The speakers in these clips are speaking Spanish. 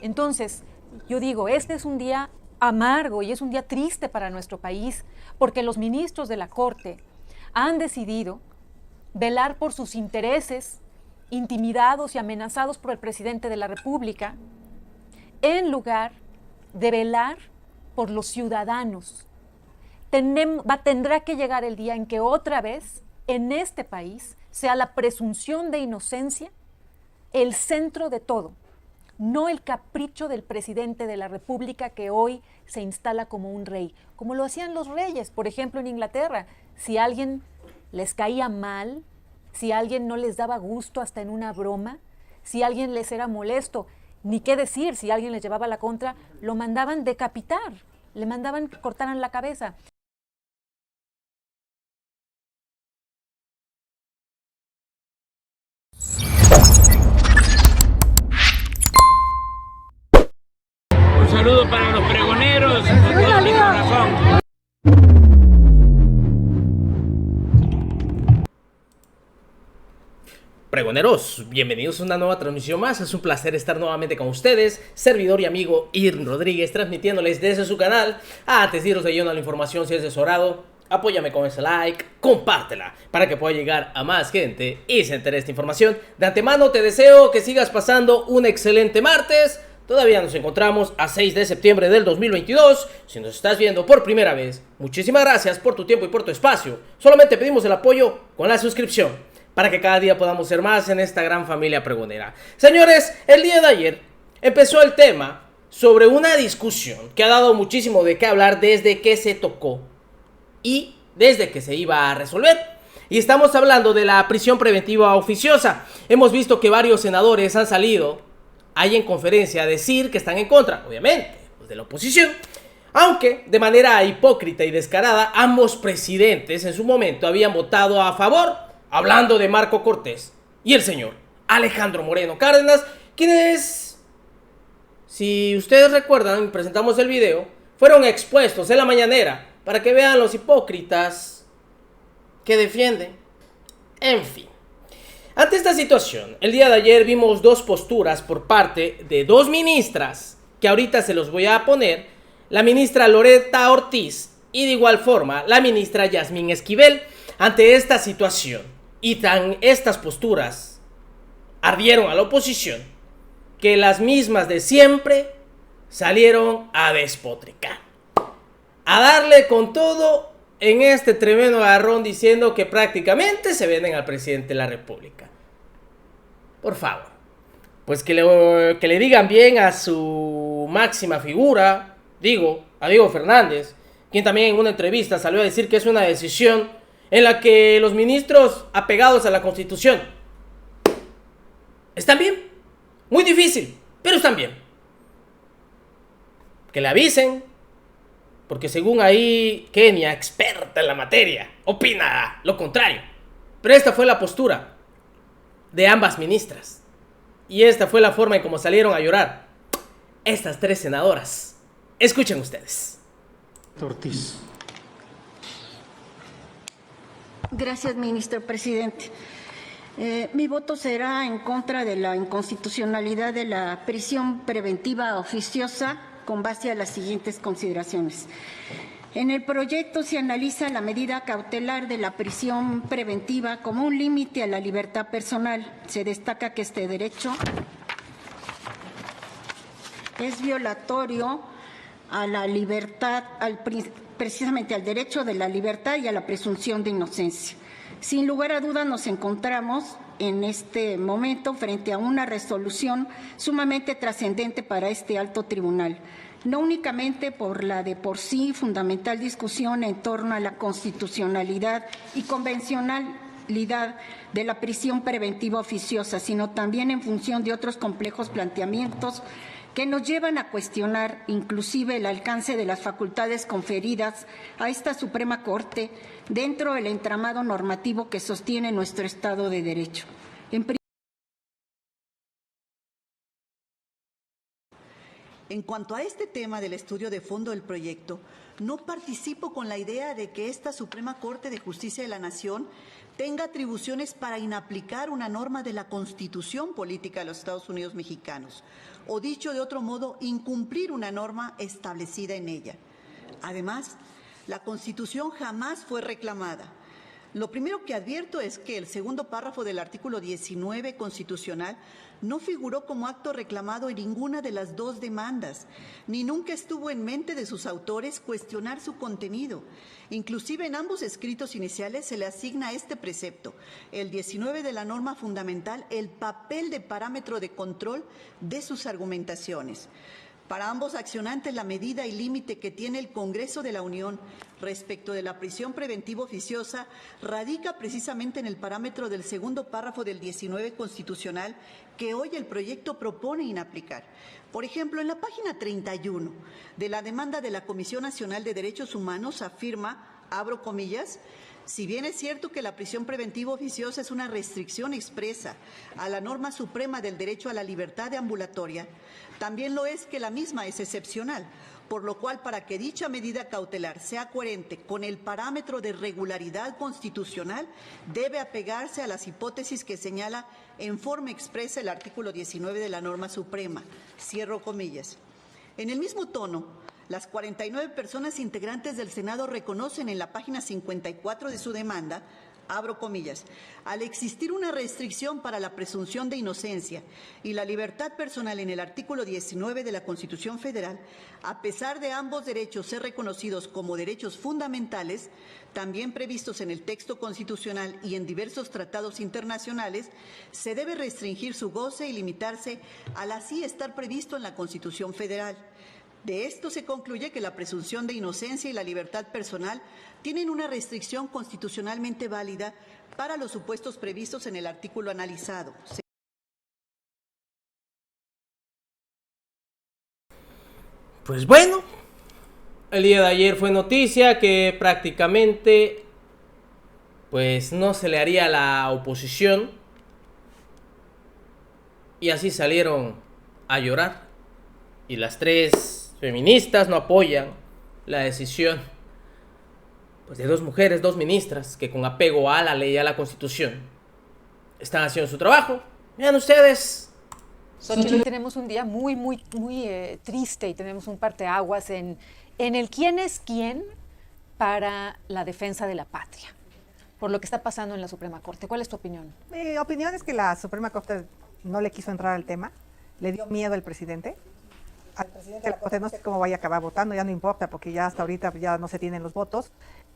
Entonces, yo digo, este es un día amargo y es un día triste para nuestro país, porque los ministros de la Corte han decidido velar por sus intereses, intimidados y amenazados por el presidente de la República, en lugar de velar por los ciudadanos. Tendrá que llegar el día en que otra vez en este país sea la presunción de inocencia el centro de todo, no el capricho del presidente de la República que hoy se instala como un rey, como lo hacían los reyes, por ejemplo, en Inglaterra. Si alguien les caía mal, si alguien no les daba gusto hasta en una broma, si alguien les era molesto, ni qué decir, si alguien les llevaba la contra, lo mandaban decapitar, le mandaban que cortaran la cabeza. Un saludo para los pregoneros, con todo mi corazón. Pregoneros, bienvenidos a una nueva transmisión más. Es un placer estar nuevamente con ustedes, servidor y amigo Irn Rodríguez, transmitiéndoles desde su canal. Antes de iros de lleno a la información, si es de su agrado, apóyame con ese like, compártela para que pueda llegar a más gente y se entere de esta información. De antemano te deseo que sigas pasando un excelente martes. Todavía nos encontramos a 6 de septiembre del 2022. Si nos estás viendo por primera vez, muchísimas gracias por tu tiempo y por tu espacio. Solamente pedimos el apoyo con la suscripción, para que cada día podamos ser más en esta gran familia pregonera. Señores, el día de ayer empezó el tema sobre una discusión que ha dado muchísimo de qué hablar desde que se tocó y desde que se iba a resolver. Y estamos hablando de la prisión preventiva oficiosa. Hemos visto que varios senadores han salido ahí en conferencia a decir que están en contra, obviamente, pues de la oposición. Aunque de manera hipócrita y descarada, ambos presidentes en su momento habían votado a favor, hablando de Marco Cortés y el señor Alejandro Moreno Cárdenas, quienes, si ustedes recuerdan, presentamos el video, fueron expuestos en la mañanera para que vean los hipócritas que defienden. En fin, ante esta situación, el día de ayer vimos dos posturas por parte de dos ministras, que ahorita se los voy a poner, la ministra Loretta Ortiz y de igual forma la ministra Yasmín Esquivel. Ante esta situación y estas posturas ardieron a la oposición, que las mismas de siempre salieron a despotricar, a darle con todo en este tremendo agarrón, diciendo que prácticamente se venden al presidente de la República. Por favor, pues que le digan bien a su máxima figura, a Diego Fernández, quien también en una entrevista salió a decir que es una decisión en la que los ministros apegados a la Constitución están bien, muy difícil, pero están bien. Que le avisen, porque según ahí Kenia, experta en la materia, opina lo contrario. Pero esta fue la postura de ambas ministras, y esta fue la forma en cómo salieron a llorar estas tres senadoras. Escuchen ustedes. Ortiz. Gracias, ministro presidente. Mi voto será en contra de la inconstitucionalidad de la prisión preventiva oficiosa con base a las siguientes consideraciones. En el proyecto se analiza la medida cautelar de la prisión preventiva como un límite a la libertad personal. Se destaca que este derecho es violatorio a la libertad, precisamente al derecho de la libertad y a la presunción de inocencia. Sin lugar a dudas nos encontramos en este momento frente a una resolución sumamente trascendente para este alto tribunal, no únicamente por la de por sí fundamental discusión en torno a la constitucionalidad y convencionalidad de la prisión preventiva oficiosa, sino también en función de otros complejos planteamientos que nos llevan a cuestionar inclusive el alcance de las facultades conferidas a esta Suprema Corte dentro del entramado normativo que sostiene nuestro Estado de Derecho. En cuanto a este tema del estudio de fondo del proyecto, no participo con la idea de que esta Suprema Corte de Justicia de la Nación tenga atribuciones para inaplicar una norma de la Constitución Política de los Estados Unidos Mexicanos, o dicho de otro modo, incumplir una norma establecida en ella. Además, la Constitución jamás fue reclamada. Lo primero que advierto es que el segundo párrafo del artículo 19 constitucional no figuró como acto reclamado en ninguna de las dos demandas, ni nunca estuvo en mente de sus autores cuestionar su contenido. Inclusive en ambos escritos iniciales se le asigna a este precepto, el 19 de la norma fundamental, el papel de parámetro de control de sus argumentaciones. Para ambos accionantes, la medida y límite que tiene el Congreso de la Unión respecto de la prisión preventiva oficiosa radica precisamente en el parámetro del segundo párrafo del 19 constitucional que hoy el proyecto propone inaplicar. Por ejemplo, en la página 31 de la demanda de la Comisión Nacional de Derechos Humanos afirma, abro comillas, si bien es cierto que la prisión preventiva oficiosa es una restricción expresa a la norma suprema del derecho a la libertad ambulatoria, también lo es que la misma es excepcional, por lo cual para que dicha medida cautelar sea coherente con el parámetro de regularidad constitucional, debe apegarse a las hipótesis que señala en forma expresa el artículo 19 de la norma suprema. Cierro comillas. En el mismo tono, las 49 personas integrantes del Senado reconocen en la página 54 de su demanda, abro comillas, al existir una restricción para la presunción de inocencia y la libertad personal en el artículo 19 de la Constitución Federal, a pesar de ambos derechos ser reconocidos como derechos fundamentales, también previstos en el texto constitucional y en diversos tratados internacionales, se debe restringir su goce y limitarse al así estar previsto en la Constitución Federal. De esto se concluye que la presunción de inocencia y la libertad personal tienen una restricción constitucionalmente válida para los supuestos previstos en el artículo analizado. Pues bueno, el día de ayer fue noticia que prácticamente pues no se le haría a la oposición y así salieron a llorar y las tres feministas no apoyan la decisión pues, de dos mujeres, dos ministras que con apego a la ley y a la Constitución están haciendo su trabajo. Vean ustedes. Xochitl, tenemos un día muy triste y tenemos un parteaguas en el quién es quién para la defensa de la patria, por lo que está pasando en la Suprema Corte. ¿Cuál es tu opinión? Mi opinión es que la Suprema Corte no le quiso entrar al tema, le dio miedo al presidente de la Corte, no sé cómo vaya a acabar votando, ya no importa, porque ya hasta ahorita ya no se tienen los votos.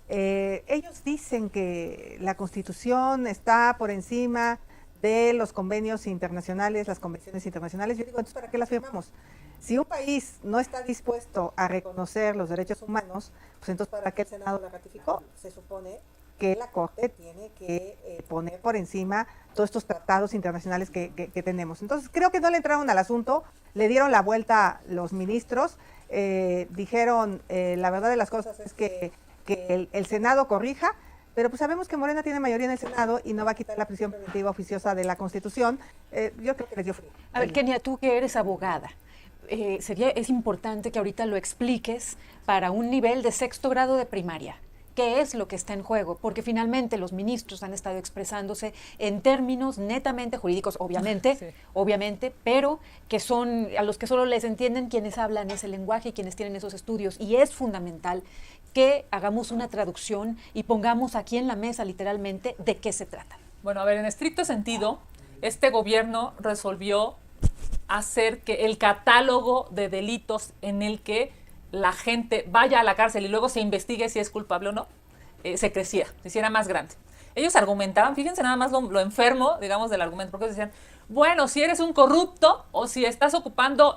Ellos dicen que la Constitución está por encima de los convenios internacionales, las convenciones internacionales. Yo digo, entonces, ¿para qué las firmamos? Si un país no está dispuesto a reconocer los derechos humanos, pues entonces, ¿para qué el Senado la ratificó? Se supone que la Corte tiene que poner por encima todos estos tratados internacionales que tenemos. Entonces, creo que no le entraron al asunto, le dieron la vuelta los ministros, dijeron, la verdad de las cosas es que el Senado corrija, pero pues sabemos que Morena tiene mayoría en el Senado y no va a quitar la prisión preventiva oficiosa de la Constitución. Yo creo que les dio frío. A ver, Kenia, tú que eres abogada, es importante que ahorita lo expliques para un nivel de 6º grado de primaria. ¿Qué es lo que está en juego? Porque finalmente los ministros han estado expresándose en términos netamente jurídicos, obviamente, sí, obviamente, pero que son a los que solo les entienden quienes hablan ese lenguaje y quienes tienen esos estudios. Y es fundamental que hagamos una traducción y pongamos aquí en la mesa literalmente de qué se trata. Bueno, a ver, en estricto sentido, este gobierno resolvió hacer que el catálogo de delitos en el que la gente vaya a la cárcel y luego se investigue si es culpable o no, se creciera, se hiciera más grande. Ellos argumentaban, fíjense nada más lo enfermo, digamos, del argumento, porque ellos decían, bueno, si eres un corrupto o si estás ocupando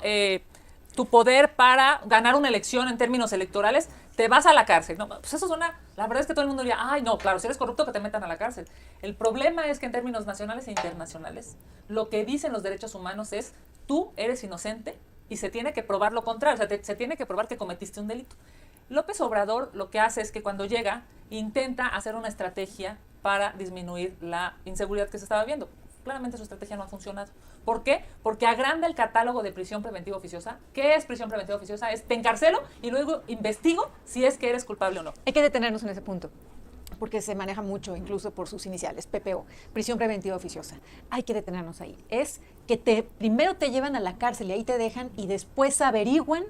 tu poder para ganar una elección en términos electorales, te vas a la cárcel. No, pues eso suena, la verdad es que todo el mundo diría, ay, no, claro, si eres corrupto que te metan a la cárcel. El problema es que en términos nacionales e internacionales, lo que dicen los derechos humanos es, tú eres inocente y se tiene que probar lo contrario, o sea, se tiene que probar que cometiste un delito. López Obrador lo que hace es que cuando llega, intenta hacer una estrategia para disminuir la inseguridad que se estaba viendo. Claramente su estrategia no ha funcionado. ¿Por qué? Porque agranda el catálogo de prisión preventiva oficiosa. ¿Qué es prisión preventiva oficiosa? Es te encarcelo y luego investigo si es que eres culpable o no. Hay que detenernos en ese punto, porque se maneja mucho, incluso por sus iniciales, PPO, prisión preventiva oficiosa. Hay que detenernos ahí. Es que primero te llevan a la cárcel y ahí te dejan y después averiguan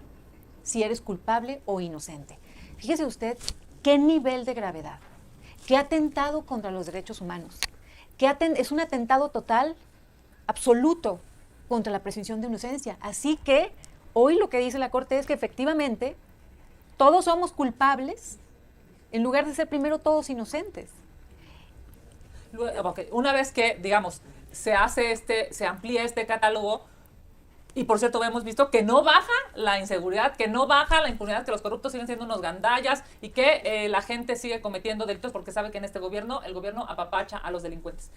si eres culpable o inocente. Fíjese usted qué nivel de gravedad, qué atentado contra los derechos humanos, es un atentado total, absoluto, contra la presunción de inocencia. Así que hoy lo que dice la Corte es que efectivamente todos somos culpables en lugar de ser primero todos inocentes. Okay. Una vez que, digamos, se amplía este catálogo, y por cierto hemos visto que no baja la inseguridad, que no baja la impunidad, que los corruptos siguen siendo unos gandallas y que la gente sigue cometiendo delitos porque sabe que en este gobierno, el gobierno apapacha a los delincuentes.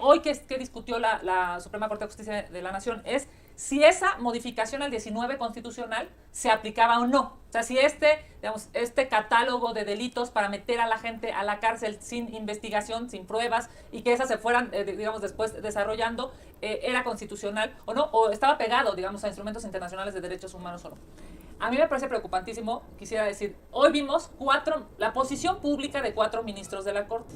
Hoy discutió la Suprema Corte de Justicia de la Nación es si esa modificación al 19 constitucional se aplicaba o no. O sea, si este catálogo de delitos para meter a la gente a la cárcel sin investigación, sin pruebas, y que esas se fueran, después desarrollando, era constitucional o no, o estaba pegado, digamos, a instrumentos internacionales de derechos humanos o no. A mí me parece preocupantísimo, quisiera decir, hoy vimos la posición pública de 4 ministros de la Corte.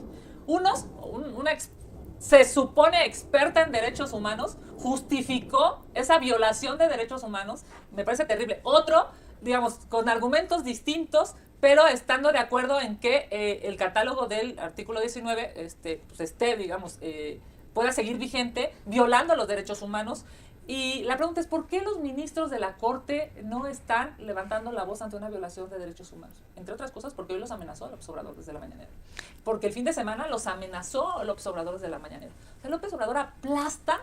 Se supone experta en derechos humanos, justificó esa violación de derechos humanos, me parece terrible. Otro, digamos, con argumentos distintos, pero estando de acuerdo en que el catálogo del artículo 19 pueda seguir vigente, violando los derechos humanos. Y la pregunta es, ¿por qué los ministros de la Corte no están levantando la voz ante una violación de derechos humanos? Entre otras cosas, porque hoy los amenazó López Obrador desde la mañanera. Porque el fin de semana los amenazó López Obrador desde la mañanera. O sea, López Obrador aplasta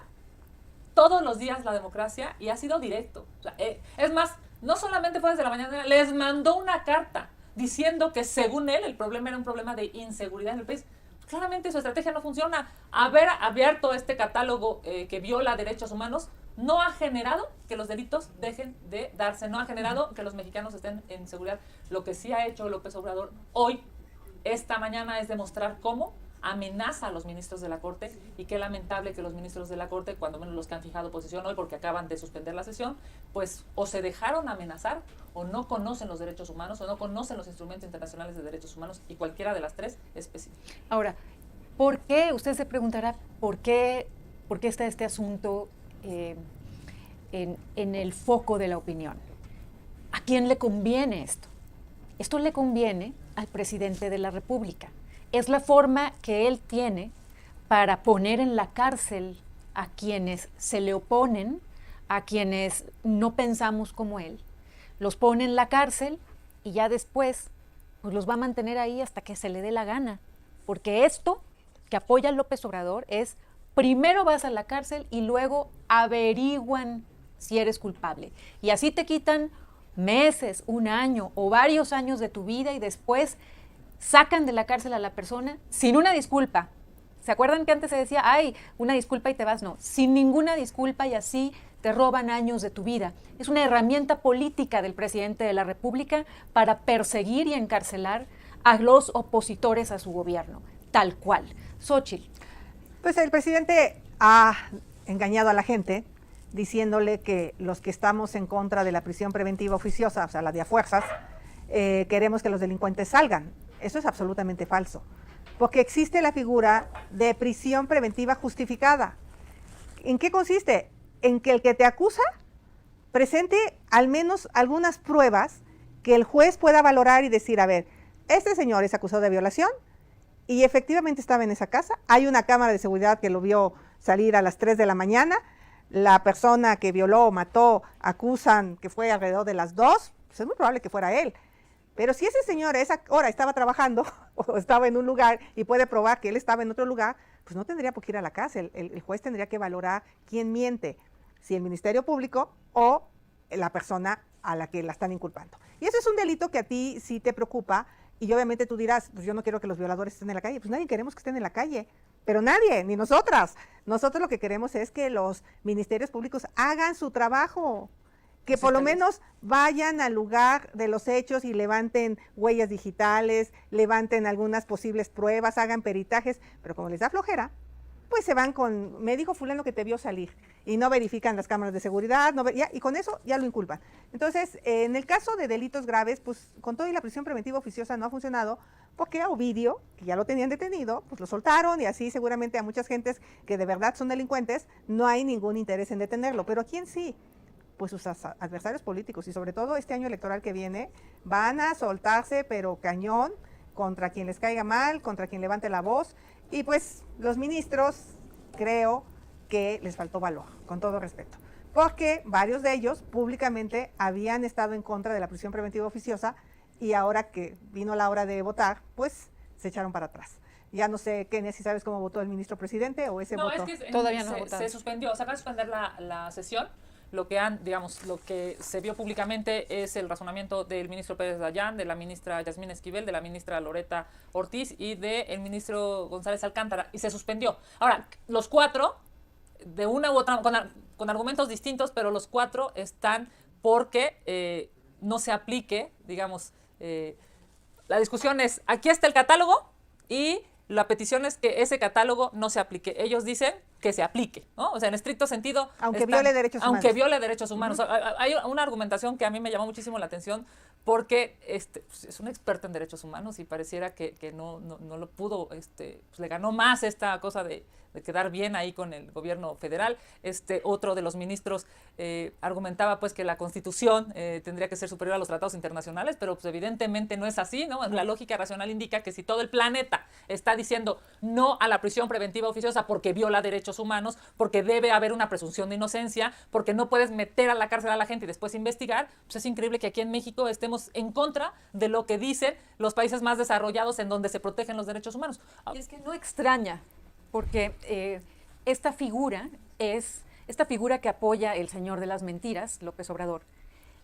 todos los días la democracia y ha sido directo. O sea, es más, no solamente fue desde la mañanera, les mandó una carta diciendo que según él el problema era un problema de inseguridad en el país. Claramente su estrategia no funciona. Haber abierto este catálogo que viola derechos humanos no ha generado que los delitos dejen de darse, no ha generado que los mexicanos estén en seguridad. Lo que sí ha hecho López Obrador hoy, esta mañana, es demostrar cómo amenaza a los ministros de la Corte, y qué lamentable que los ministros de la Corte, cuando menos los que han fijado posición hoy porque acaban de suspender la sesión, pues o se dejaron amenazar o no conocen los derechos humanos o no conocen los instrumentos internacionales de derechos humanos, y cualquiera de las tres es pésimo. Ahora, ¿por qué? Usted se preguntará, ¿por qué está este asunto en el foco de la opinión? ¿A quién le conviene esto? Esto le conviene al presidente de la República. Es la forma que él tiene para poner en la cárcel a quienes se le oponen, a quienes no pensamos como él. Los pone en la cárcel y ya después pues los va a mantener ahí hasta que se le dé la gana. Porque esto que apoya López Obrador es: primero vas a la cárcel y luego averiguan si eres culpable. Y así te quitan meses, un año o varios años de tu vida, y después sacan de la cárcel a la persona sin una disculpa. ¿Se acuerdan que antes se decía, ay, una disculpa y te vas? No, sin ninguna disculpa, y así te roban años de tu vida. Es una herramienta política del presidente de la República para perseguir y encarcelar a los opositores a su gobierno, tal cual. Xóchitl. Pues el presidente ha engañado a la gente diciéndole que los que estamos en contra de la prisión preventiva oficiosa, o sea, la de a fuerzas, queremos que los delincuentes salgan. Eso es absolutamente falso, porque existe la figura de prisión preventiva justificada. ¿En qué consiste? En que el que te acusa presente al menos algunas pruebas que el juez pueda valorar y decir, a ver, este señor es acusado de violación y efectivamente estaba en esa casa, hay una cámara de seguridad que lo vio salir a las 3 de la mañana, la persona que violó o mató acusan que fue alrededor de las 2, pues es muy probable que fuera él. Pero si ese señor a esa hora estaba trabajando o estaba en un lugar y puede probar que él estaba en otro lugar, pues no tendría por qué ir a la cárcel. El juez tendría que valorar quién miente, si el Ministerio Público o la persona a la que la están inculpando. Y eso es un delito que a ti sí te preocupa, y obviamente tú dirás, pues yo no quiero que los violadores estén en la calle. Pues nadie queremos que estén en la calle, pero nadie, ni nosotras. Nosotros lo que queremos es que los ministerios públicos hagan su trabajo, que por lo menos vayan al lugar de los hechos y levanten huellas digitales, levanten algunas posibles pruebas, hagan peritajes, pero como les da flojera, pues se van con, me dijo fulano que te vio salir, y no verifican las cámaras de seguridad, y con eso ya lo inculpan. Entonces, en el caso de delitos graves, pues con todo y la prisión preventiva oficiosa no ha funcionado, porque a Ovidio, que ya lo tenían detenido, pues lo soltaron, y así seguramente a muchas gentes que de verdad son delincuentes, no hay ningún interés en detenerlo. Pero ¿a quién sí? Pues sus adversarios políticos, y sobre todo este año electoral que viene, van a soltarse, pero cañón, contra quien les caiga mal, contra quien levante la voz, y pues los ministros creo que les faltó valor, con todo respeto, porque varios de ellos públicamente habían estado en contra de la prisión preventiva oficiosa, y ahora que vino la hora de votar, pues se echaron para atrás. Ya no sé, Kenia, si sabes cómo votó el ministro presidente o ese voto. No, es que Todavía no ha votado. se suspendió, se acaba de suspender la sesión. Lo que se vio públicamente es el razonamiento del ministro Pérez Dayán, de la ministra Yasmín Esquivel, de la ministra Loreta Ortiz y del ministro González Alcántara, y se suspendió. Ahora, los cuatro, de una u otra, con argumentos distintos, pero los cuatro están porque no se aplique, la discusión es, aquí está el catálogo y la petición es que ese catálogo no se aplique. Ellos dicen que se aplique, ¿no? O sea, en estricto sentido. Aunque viole derechos humanos. Aunque viole derechos humanos. Hay una argumentación que a mí me llamó muchísimo la atención porque pues, es un experto en derechos humanos y pareciera que no lo pudo, pues, le ganó más esta cosa de quedar bien ahí con el gobierno federal. Otro de los ministros argumentaba pues que la Constitución tendría que ser superior a los tratados internacionales, pero pues evidentemente no es así, ¿no? La lógica racional indica que si todo el planeta está diciendo no a la prisión preventiva oficiosa porque viola derechos humanos, porque debe haber una presunción de inocencia, porque no puedes meter a la cárcel a la gente y después investigar, pues es increíble que aquí en México estemos en contra de lo que dicen los países más desarrollados en donde se protegen los derechos humanos. Y es que no extraña, porque esta figura que apoya el señor de las mentiras, López Obrador,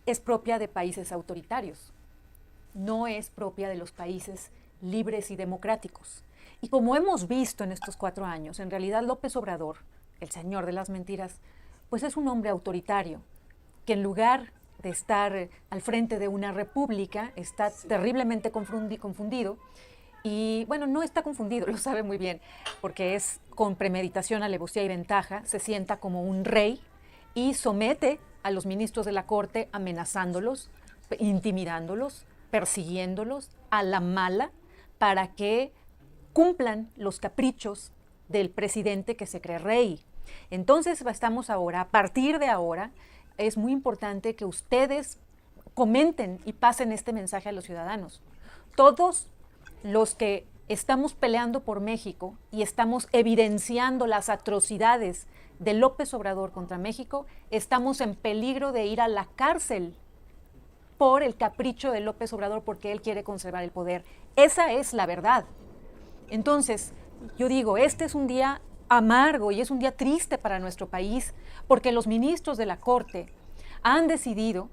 es propia de países autoritarios, no es propia de los países libres y democráticos. Y como hemos visto en estos 4 años, en realidad López Obrador, el señor de las mentiras, pues es un hombre autoritario, que en lugar de estar al frente de una república, está terriblemente confundido. Y bueno, no está confundido, lo sabe muy bien, porque es con premeditación, alevosía y ventaja, se sienta como un rey y somete a los ministros de la Corte amenazándolos, intimidándolos, persiguiéndolos a la mala para que cumplan los caprichos del presidente que se cree rey. Entonces estamos ahora, a partir de ahora, es muy importante que ustedes comenten y pasen este mensaje a los ciudadanos. Todos los que estamos peleando por México y estamos evidenciando las atrocidades de López Obrador contra México, estamos en peligro de ir a la cárcel por el capricho de López Obrador, porque él quiere conservar el poder. Esa es la verdad. Entonces, yo digo, este es un día amargo y es un día triste para nuestro país, porque los ministros de la Corte han decidido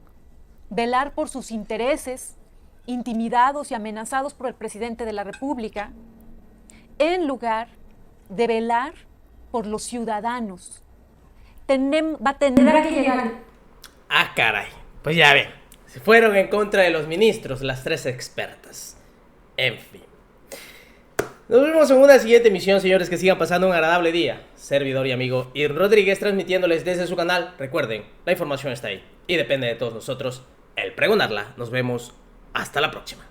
velar por sus intereses, intimidados y amenazados por el presidente de la República, en lugar de velar por los ciudadanos. Va a tener que llegar. Ah, caray. Pues ya ven, se fueron en contra de los ministros, las 3 expertas. En fin. Nos vemos en una siguiente emisión, señores, que sigan pasando un agradable día. Servidor y amigo Irvin Rodríguez, transmitiéndoles desde su canal. Recuerden, la información está ahí y depende de todos nosotros el pregonarla. Nos vemos hasta la próxima.